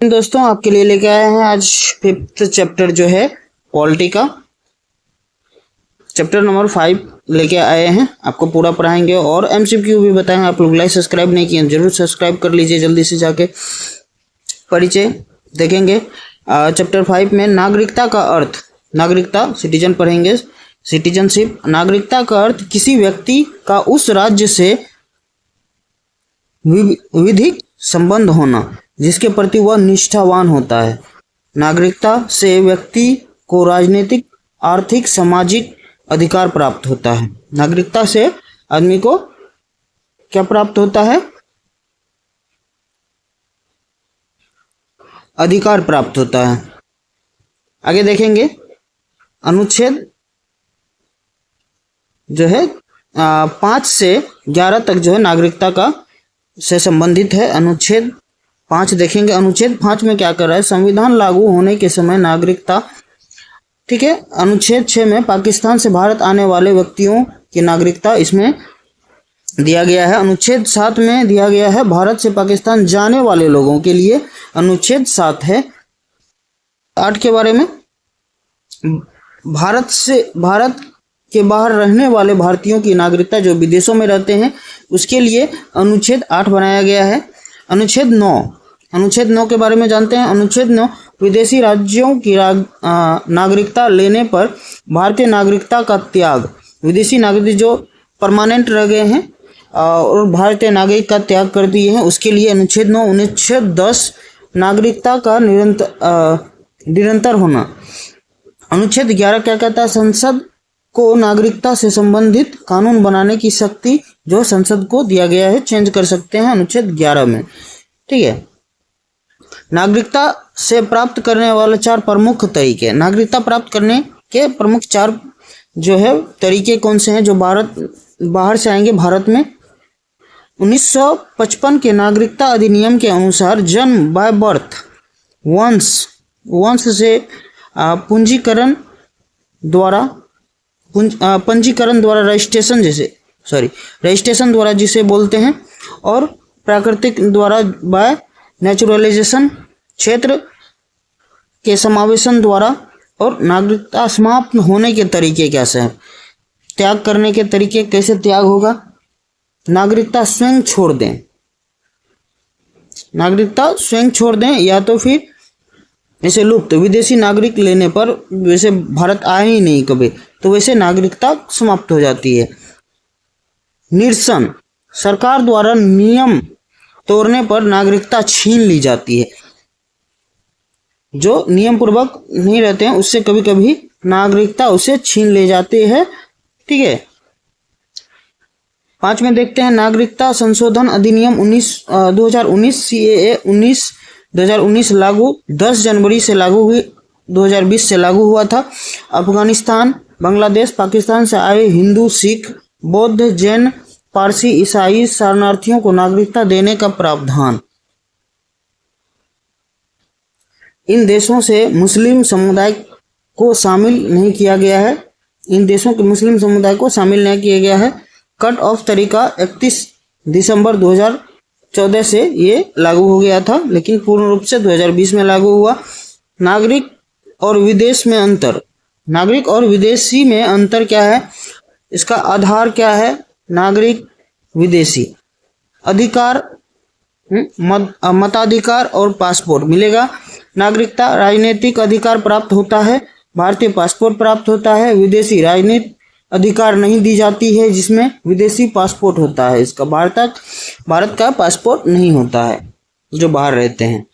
दोस्तों आपके लिए लेके आए हैं आज 5th चैप्टर जो है पॉलिटी का चैप्टर नंबर 5 लेके आए हैं। आपको पूरा पढ़ाएंगे और एमसीक्यू भी बताएंगे। आप लोग लाइक सब्सक्राइब नहीं किए जरूर सब्सक्राइब कर लीजिए, जल्दी से जाके परिचय देखेंगे। चैप्टर 5 में नागरिकता का अर्थ, नागरिकता सिटीजन पढ़ेंगे। सिटीजनशिप, नागरिकता का अर्थ किसी व्यक्ति का उस राज्य से विधिक संबंध होना जिसके प्रति वह निष्ठावान होता है। नागरिकता से व्यक्ति को राजनीतिक, आर्थिक, सामाजिक अधिकार प्राप्त होता है। नागरिकता से आदमी को क्या प्राप्त होता है? अधिकार प्राप्त होता है। आगे देखेंगे अनुच्छेद जो है 5 से 11 तक जो है नागरिकता का से संबंधित है। अनुच्छेद 5 देखेंगे। अनुच्छेद 5 में क्या कर रहा है? संविधान लागू होने के समय नागरिकता, ठीक है। अनुच्छेद 6 में पाकिस्तान से भारत आने वाले व्यक्तियों की नागरिकता इसमें दिया गया है। अनुच्छेद 7 में दिया गया है भारत से पाकिस्तान जाने वाले लोगों के लिए, अनुच्छेद 7 है। 8 के बारे में भारत के बाहर रहने वाले भारतीयों की नागरिकता जो विदेशों में रहते हैं उसके लिए अनुच्छेद 8 बनाया गया है। अनुच्छेद 9 के बारे में जानते हैं। अनुच्छेद 9 विदेशी राज्यों की नागरिकता लेने पर भारतीय नागरिकता का त्याग, विदेशी नागरिक जो परमानेंट रह गए हैं और भारतीय नागरिक का त्याग कर दिए हैं उसके लिए अनुच्छेद 9। अनुच्छेद 10 नागरिकता का निरंतर होना। अनुच्छेद 11 क्या कहता है? संसद को नागरिकता से संबंधित कानून बनाने की शक्ति जो संसद को दिया गया है, चेंज कर सकते हैं अनुच्छेद 11 में, ठीक है। नागरिकता से प्राप्त करने वाले 4 प्रमुख तरीके, नागरिकता प्राप्त करने के प्रमुख 4 जो है तरीके कौन से हैं जो बाहर से आएंगे भारत में? 1955 के नागरिकता अधिनियम के अनुसार जन्म बाय बर्थ, वंश से पंजीकरण द्वारा रजिस्ट्रेशन द्वारा जिसे बोलते हैं, और प्राकृतिक द्वारा बाय नेचुरलाइजेशन, क्षेत्र के समावेशन द्वारा, और नागरिकता समाप्त होने के तरीके कैसे हैं? त्याग करने के तरीके कैसे त्याग होगा? नागरिकता स्वयं छोड़ दें, नागरिकता स्वयं छोड़ दें, या तो फिर जैसे लुप्त, विदेशी नागरिक लेने पर वैसे भारत आए ही नहीं कभी तो वैसे नागरिकता समाप्त हो जाती है। निरसन, सरकार द्वारा नियम तोड़ने पर नागरिकता छीन ली जाती है। जो नियम पूर्वक नहीं रहते हैं उससे कभी कभी नागरिकता उसे छीन ले जाते हैं, ठीक है। 5 में देखते हैं नागरिकता संशोधन अधिनियम 2019 CAA 2019 लागू 10 जनवरी से लागू हुई, 2020 से लागू हुआ था। अफगानिस्तान, बांग्लादेश, पाकिस्तान से आए हिंदू, सिख, बौद्ध, जैन, पारसी, ईसाई शरणार्थियों को नागरिकता देने का प्रावधान। इन देशों से मुस्लिम समुदाय को शामिल नहीं किया गया है, इन देशों के मुस्लिम समुदाय को शामिल नहीं किया गया है। कट ऑफ तरीका 31 दिसंबर 2014 से ये लागू हो गया था, लेकिन पूर्ण रूप से 2020 में लागू हुआ। नागरिक और विदेश में अंतर, नागरिक और विदेशी में अंतर क्या है? इसका आधार क्या है? नागरिक, विदेशी। अधिकार, मताधिकार और पासपोर्ट मिलेगा। नागरिकता, राजनीतिक अधिकार प्राप्त होता है, भारतीय पासपोर्ट प्राप्त होता है। विदेशी, राजनीतिक अधिकार नहीं दी जाती है जिसमें विदेशी पासपोर्ट होता है। इसका भारत का पासपोर्ट नहीं होता है जो बाहर रहते हैं।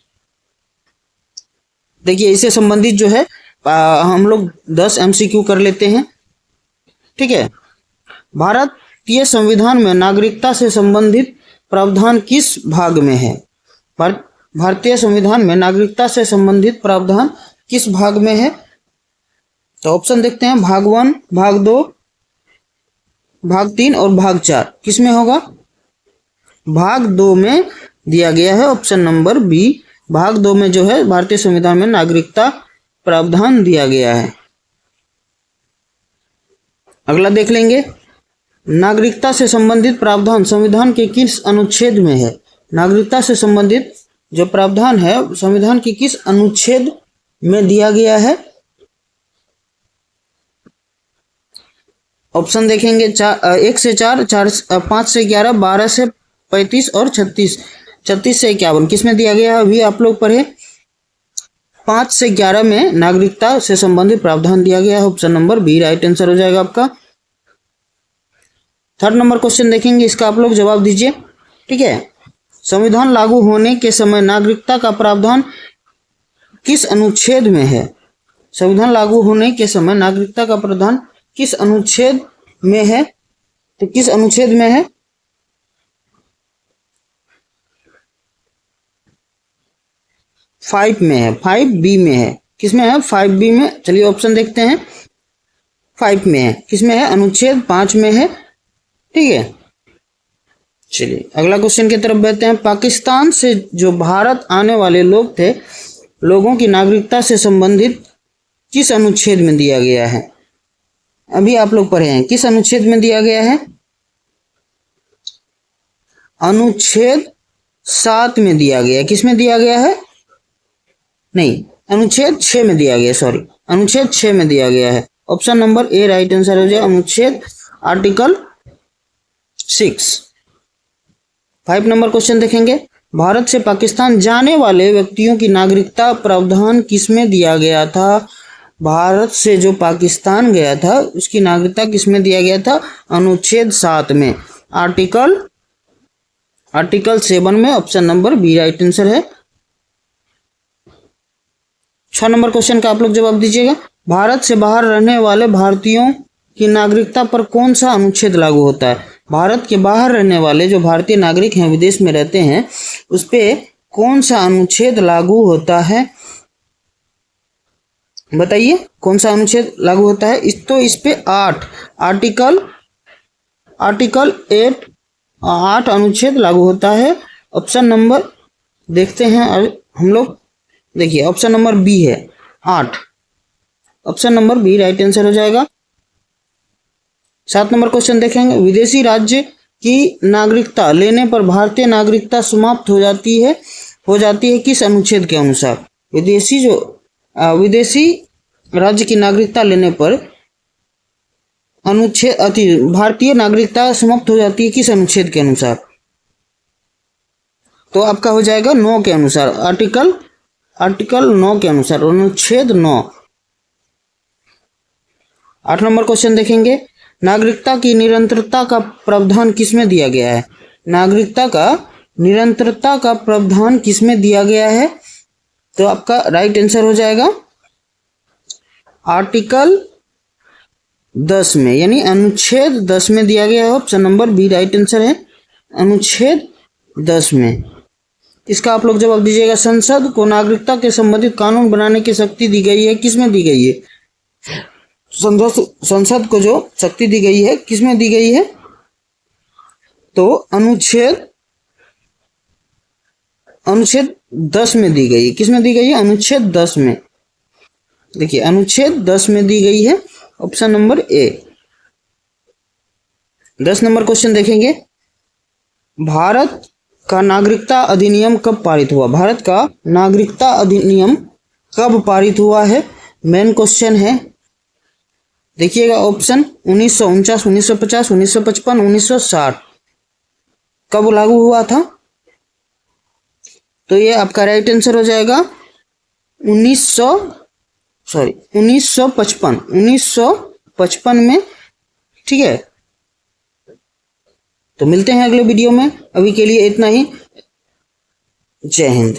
देखिए इससे संबंधित जो है हम लोग 10 MCQ कर लेते हैं, ठीक है। भारतीय संविधान में नागरिकता से संबंधित प्रावधान किस भाग में है? भारतीय संविधान में नागरिकता से संबंधित प्रावधान किस भाग में है? तो ऑप्शन देखते हैं, भाग 1, भाग 2, भाग 3 और भाग 4। किस में होगा? भाग 2 में दिया गया है, ऑप्शन नंबर बी। भाग 2 में जो है भारतीय संविधान में नागरिकता प्रावधान दिया गया है। अगला देख लेंगे, नागरिकता से संबंधित प्रावधान संविधान के किस अनुच्छेद में है? नागरिकता से संबंधित जो प्रावधान है संविधान की किस अनुच्छेद में दिया गया है? ऑप्शन देखेंगे 1 से 4, 5 से 11, 12 से 35 और 36 से 51 किस में दिया गया है? अभी आप लोग पढ़े 5 से 11 में नागरिकता से संबंधित प्रावधान दिया गया है। Option number B right answer हो जाएगा आपका। 3rd नंबर क्वेश्चन देखेंगे, इसका आप लोग जवाब दीजिए। ठीक है, संविधान लागू होने के समय नागरिकता का प्रावधान किस अनुच्छेद में है? संविधान लागू होने के समय नागरिकता का प्रावधान किस अनुच्छेद में है? तो किस अनुच्छेद में है? फाइव में है, 5B में है। किसमें है? 5B में। चलिए ऑप्शन देखते हैं। 5 में है। किसमें है? अनुच्छेद 5 में है। ठीक है, चलिए अगला क्वेश्चन की तरफ बढ़ते हैं। पाकिस्तान से जो भारत आने वाले लोग थे, लोगों की नागरिकता से संबंधित किस अनुच्छेद में दिया गया है? अभी आप लोग पढ़े हैं, किस अनुच्छेद में दिया गया है? अनुच्छेद 7 में दिया गया है। किस में दिया गया है? नहीं, अनुच्छेद 6 में दिया गया, सॉरी, अनुच्छेद 6 में दिया गया है। Option number A right answer हो जाए, अनुच्छेद आर्टिकल 6। 5 नंबर क्वेश्चन देखेंगे, भारत से पाकिस्तान जाने वाले व्यक्तियों की नागरिकता प्रावधान किसमें दिया गया था? भारत से जो पाकिस्तान गया था उसकी नागरिकता किसमें दिया गया था? अनुच्छेद 7 में, आर्टिकल 7 में। Option number B right answer है। 6 नंबर क्वेश्चन का आप लोग जवाब दीजिएगा। भारत से बाहर रहने वाले भारतीयों की नागरिकता पर कौन सा अनुच्छेद लागू होता है? भारत के बाहर रहने वाले जो भारतीय नागरिक हैं, विदेश में रहते हैं, उस पे कौन सा अनुच्छेद लागू होता है? बताइए कौन सा अनुच्छेद लागू होता है? इस पे 8 आर्टिकल 8 अनुच्छेद लागू होता है। ऑप्शन नंबर देखते हैं हम लोग। देखिए ऑप्शन नंबर बी है 8। Option number B right answer हो जाएगा। 7 नंबर क्वेश्चन देखेंगे, विदेशी राज्य की नागरिकता लेने पर भारतीय नागरिकता समाप्त हो जाती है किस अनुच्छेद के अनुसार? विदेशी राज्य की नागरिकता लेने पर भारतीय नागरिकता समाप्त हो जाती है किस अनुच्छेद के अनुसार? तो आपका हो जाएगा 9 के अनुसार, आर्टिकल 9 के अनुसार, अनुच्छेद 9। 8 नंबर क्वेश्चन देखेंगे, नागरिकता की निरंतरता का प्रावधान किसमें दिया गया है? नागरिकता का निरंतरता का प्रावधान किसमें दिया गया है? तो आपका राइट आंसर हो जाएगा आर्टिकल 10 में, यानी अनुच्छेद 10 में दिया गया है। Option number B right answer है, अनुच्छेद 10 में। इसका आप लोग जवाब दीजिएगा। संसद को नागरिकता के संबंधित कानून बनाने की शक्ति दी गई है, किसमें दी गई है? संसद को जो शक्ति दी गई है किसमें दी गई है? तो अनुच्छेद 10 में दी गई है। किसमें दी गई है? अनुच्छेद 10 में। देखिए अनुच्छेद 10 में दी गई है। Option number A. 10 number question देखेंगे, भारत का नागरिकता अधिनियम कब पारित हुआ? भारत का नागरिकता अधिनियम कब पारित हुआ है? मेन क्वेश्चन है। देखिएगा ऑप्शन 1949, 1950, 1955, 1960 कब लागू हुआ था? तो ये आपका राइट आंसर हो जाएगा 1955 में। ठीक है, तो मिलते हैं अगले वीडियो में। अभी के लिए इतना ही। जय हिंद।